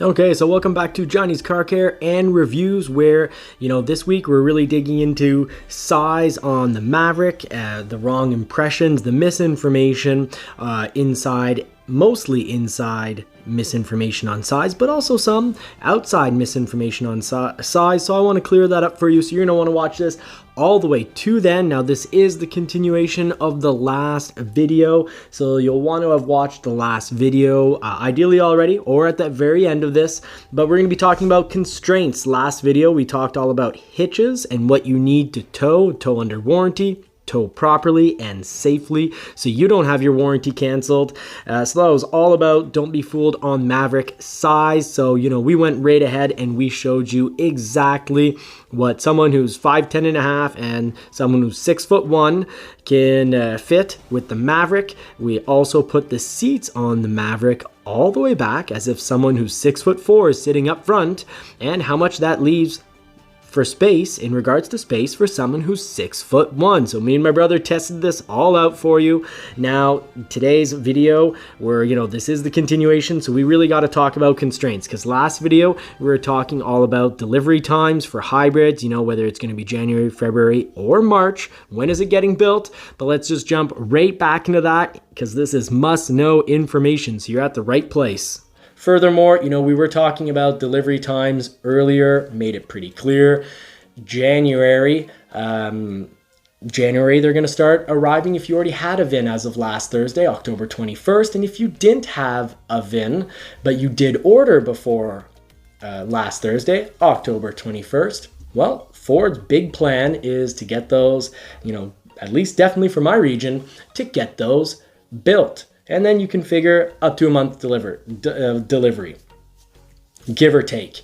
Okay, so welcome back to Johnny's Car Care and Reviews, where, this week we're really digging into size on the Maverick, the wrong impressions, the misinformation mostly inside misinformation on size, but also some outside misinformation on size. So I want to clear that up for you. So you're going to want to watch this all the way to then. Now, this is the continuation of the last video, so you'll want to have watched the last video ideally already or at the very end of this. But we're going to be talking about constraints. Last video we talked all about hitches and what you need to tow under warranty, tow properly and safely so you don't have your warranty canceled. So that was all about don't be fooled on Maverick size. So we went right ahead and we showed you exactly what someone who's 5'10" and a half and someone who's 6'1" can fit with the Maverick. We also put the seats on the Maverick all the way back as if someone who's 6'4" is sitting up front, and how much that leaves for space in regards to space for someone who's 6'1". So me and my brother tested this all out for you. Now, today's video, this is the continuation, so we really got to talk about constraints, because last video we were talking all about delivery times for hybrids, whether it's going to be January, February, or March. When is it getting built? But let's just jump right back into that, because this is must-know information, so you're at the right place. Furthermore, we were talking about delivery times earlier, made it pretty clear. January, they're going to start arriving if you already had a VIN as of last Thursday, October 21st. And if you didn't have a VIN, but you did order before last Thursday, October 21st, well, Ford's big plan is to get those, at least definitely for my region, to get those built. And then you can figure up to a month delivery, give or take.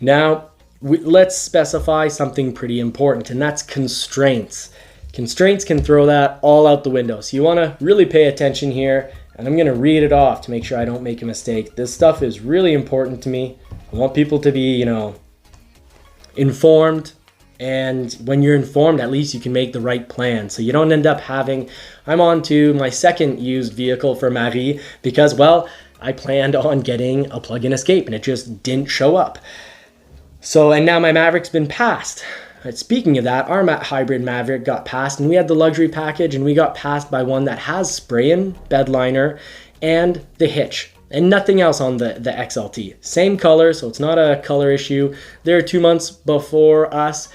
Now, let's specify something pretty important, and that's constraints. Constraints can throw that all out the window. So you want to really pay attention here, and I'm going to read it off to make sure I don't make a mistake. This stuff is really important to me. I want people to be, informed. And when you're informed, at least you can make the right plan. So you don't end up I'm on to my second used vehicle for Marie because, well, I planned on getting a plug-in escape and it just didn't show up. So, and now my Maverick's been passed. Speaking of that, our hybrid Maverick got passed, and we had the luxury package, and we got passed by one that has spray-in bed liner and the hitch. And nothing else on the XLT. Same color, so it's not a color issue. They're 2 months before us,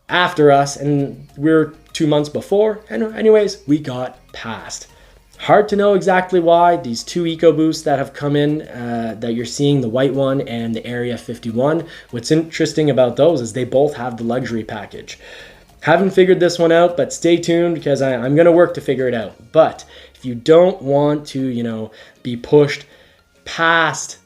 after us, and we're 2 months before. And anyways, we got passed. Hard to know exactly why. These two EcoBoosts that have come in, that you're seeing, the white one and the Area 51. What's interesting about those is they both have the luxury package. Haven't figured this one out, but stay tuned because I'm going to work to figure it out. But if you don't want to, be pushed past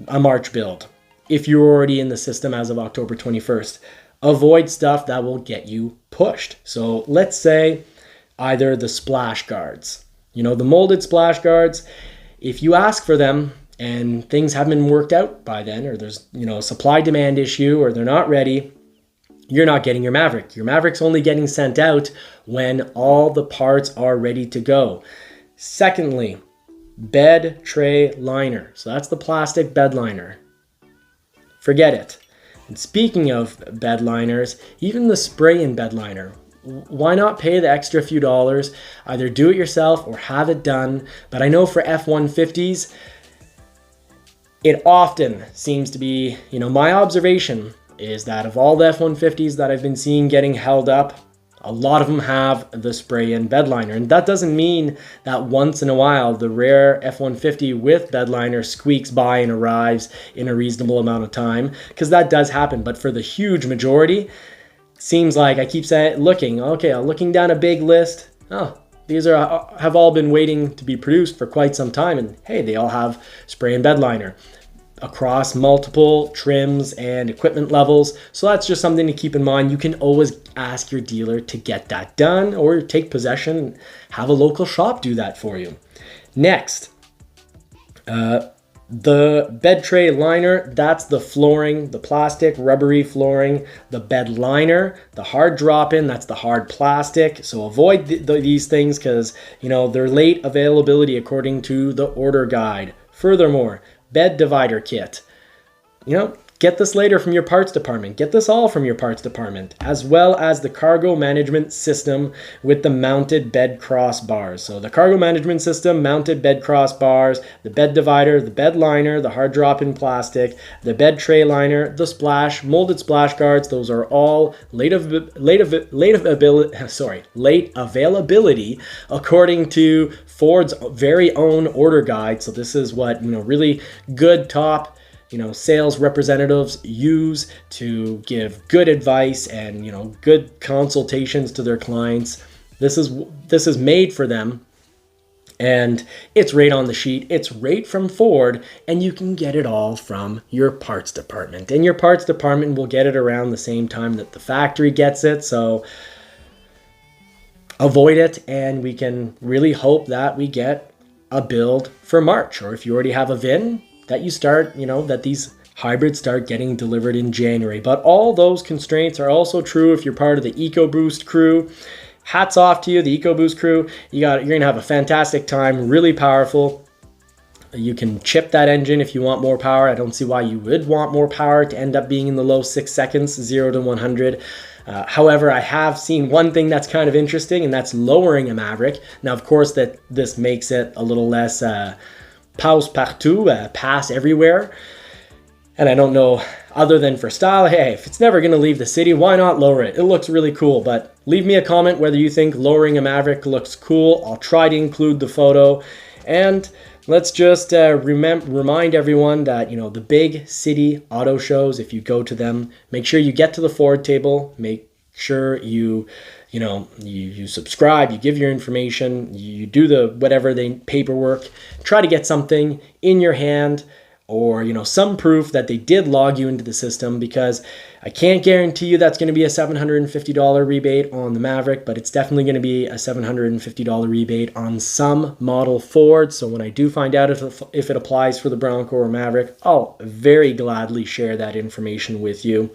a March build, if you're already in the system as of October 21st, avoid stuff that will get you pushed. So let's say either the splash guards, the molded splash guards, if you ask for them and things haven't been worked out by then, or there's, a supply demand issue, or they're not ready, you're not getting your Maverick. Your Maverick's only getting sent out when all the parts are ready to go. Secondly, bed tray liner. So that's the plastic bed liner. Forget it. And speaking of bed liners, even the spray-in bed liner, why not pay the extra few dollars, either do it yourself or have it done? But I know for F-150s, it often seems to be, my observation is that of all the F-150s that I've been seeing getting held up, a lot of them have the spray-in bed liner. And that doesn't mean that once in a while the rare F-150 with bed liner squeaks by and arrives in a reasonable amount of time, because that does happen. But for the huge majority, it seems like I keep looking down a big list. Oh, these have all been waiting to be produced for quite some time, and hey, they all have spray-in bed liner across multiple trims and equipment levels. So that's just something to keep in mind. You can always ask your dealer to get that done, or take possession and have a local shop do that for you. Next, the bed tray liner, that's the flooring, the plastic rubbery flooring. The bed liner, the hard drop-in, that's the hard plastic. So avoid these things because, they're late availability according to the order guide. Furthermore, bed divider kit. get this later from your parts department. Get this all from your parts department, as well as the cargo management system with the mounted bed cross bars. So the cargo management system, mounted bed cross bars, the bed divider, the bed liner, the hard drop-in plastic, the bed tray liner, the splash, molded splash guards. Those are all late availability according to Ford's very own order guide. So this is what, really good top sales representatives use to give good advice and, good consultations to their clients. This is made for them, and it's right on the sheet. It's right from Ford, and you can get it all from your parts department. And your parts department will get it around the same time that the factory gets it. So avoid it, and we can really hope that we get a build for March. Or if you already have a VIN, that you start, that these hybrids start getting delivered in January. But all those constraints are also true if you're part of the EcoBoost crew. Hats off to you, the EcoBoost crew. You're gonna have a fantastic time, really powerful. You can chip that engine if you want more power. I don't see why you would want more power to end up being in the low 6 seconds, 0 to 100. However, I have seen one thing that's kind of interesting, and that's lowering a Maverick. Now, of course, that this makes it a little less passe partout, pass everywhere. And I don't know, other than for style, hey, if it's never going to leave the city, why not lower it? It looks really cool. But leave me a comment whether you think lowering a Maverick looks cool. I'll try to include the photo. And let's just remind everyone that, the big city auto shows, if you go to them, make sure you get to the Ford table. Make sure you subscribe, you give your information, you do the whatever paperwork, try to get something in your hand, or some proof that they did log you into the system, because I can't guarantee you that's going to be a $750 rebate on the Maverick, but it's definitely going to be a $750 rebate on some model Ford. So when I do find out if it applies for the Bronco or Maverick, I'll very gladly share that information with you.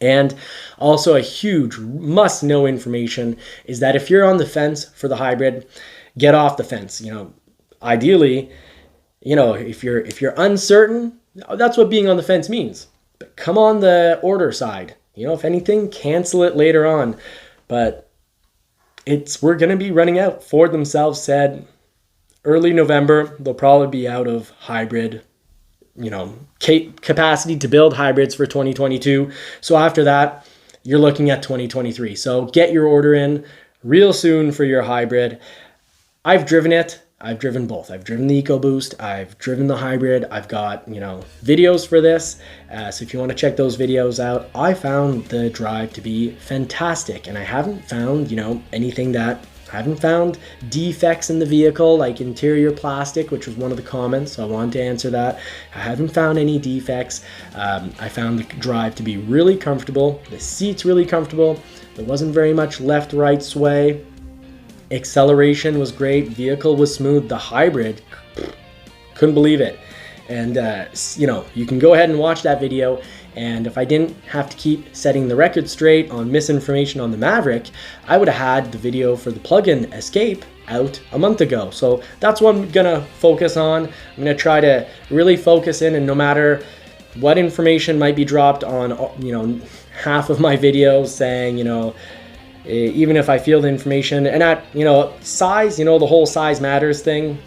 And also a huge must-know information is that if you're on the fence for the hybrid, get off the fence. Ideally, if you're uncertain, that's what being on the fence means. But come on the order side. If anything, cancel it later on. But we're going to be running out. Ford themselves said early November they'll probably be out of hybrid capacity to build hybrids for 2022. So after that, you're looking at 2023. So get your order in real soon for your hybrid. I've driven it. I've driven both. I've driven the EcoBoost. I've driven the hybrid. I've got, videos for this. So if you want to check those videos out, I found the drive to be fantastic. And I haven't found, I haven't found defects in the vehicle, like interior plastic, which was one of the comments, so I wanted to answer that. I haven't found any defects. I found the drive to be really comfortable. The seat's really comfortable. There wasn't very much left-right sway. Acceleration was great. Vehicle was smooth. The hybrid, couldn't believe it. And, you can go ahead and watch that video. And if I didn't have to keep setting the record straight on misinformation on the Maverick, I would have had the video for the plug-in Escape out a month ago. So that's what I'm gonna focus on. I'm gonna try to really focus in, and no matter what information might be dropped on, half of my videos saying, even if I feel the information, and at, size, the whole size matters thing,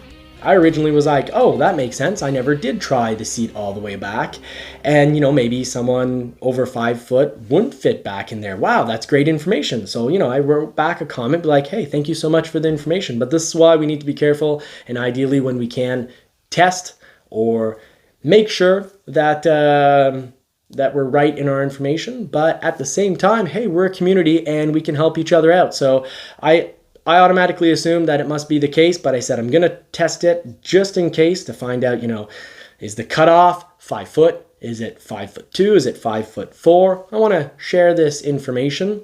I originally was like, oh, that makes sense. I never did try the seat all the way back. And, maybe someone over 5 foot wouldn't fit back in there. Wow, that's great information. So, I wrote back a comment like, hey, thank you so much for the information. But this is why we need to be careful. And ideally, when we can, test or make sure that that we're right in our information. But at the same time, hey, we're a community and we can help each other out. So I automatically assumed that it must be the case, but I said I'm going to test it just in case to find out, is the cutoff 5 foot? Is it 5'2"? Is it 5'4"? I want to share this information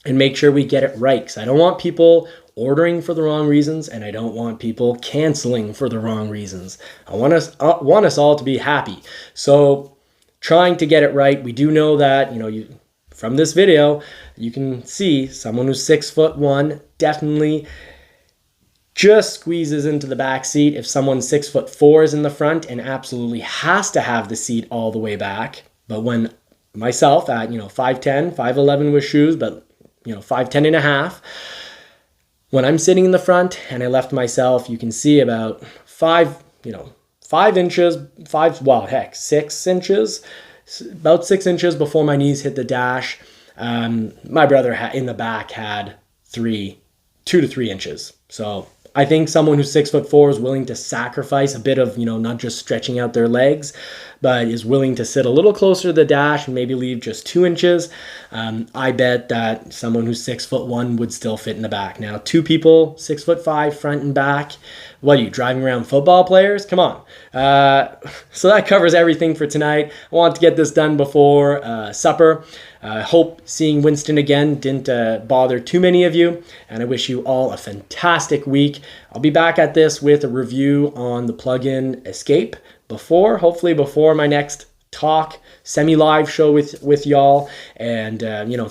and make sure we get it right, because I don't want people ordering for the wrong reasons, and I don't want people canceling for the wrong reasons. I want us all to be happy. So trying to get it right. We do know that, from this video, you can see someone who's 6'1", definitely just squeezes into the back seat if someone 6'4" is in the front and absolutely has to have the seat all the way back. But when myself at 5'10", 5'11" with shoes, but 5'10" and a half, when I'm sitting in the front and I left myself, you can see about 5 inches, 6 inches, about 6 inches before my knees hit the dash. My brother in the back had 2 to 3 inches. So I think someone who's 6'4" is willing to sacrifice a bit of, not just stretching out their legs, but is willing to sit a little closer to the dash and maybe leave just 2 inches. I bet that someone who's 6'1" would still fit in the back. Now, 2 people, 6'5", front and back. What are you, driving around football players? Come on. So that covers everything for tonight. I want to get this done before supper. I hope seeing Winston again didn't bother too many of you, and I wish you all a fantastic week. I'll be back at this with a review on the plug-in Escape hopefully before my next talk semi-live show with y'all. And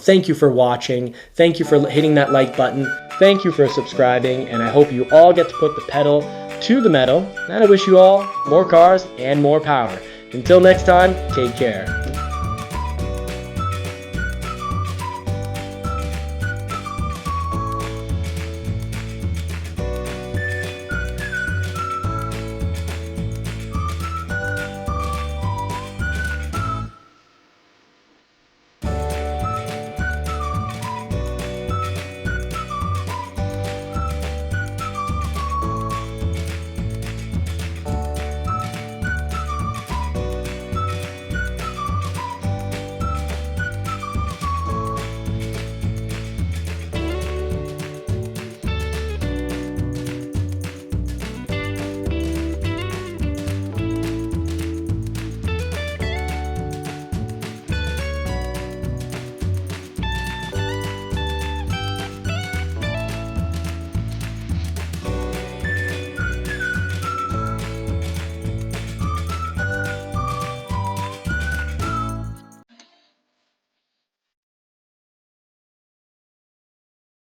thank you for watching. Thank you for hitting that like button. Thank you for subscribing, and I hope you all get to put the pedal to the metal. And I wish you all more cars and more power. Until next time, take care.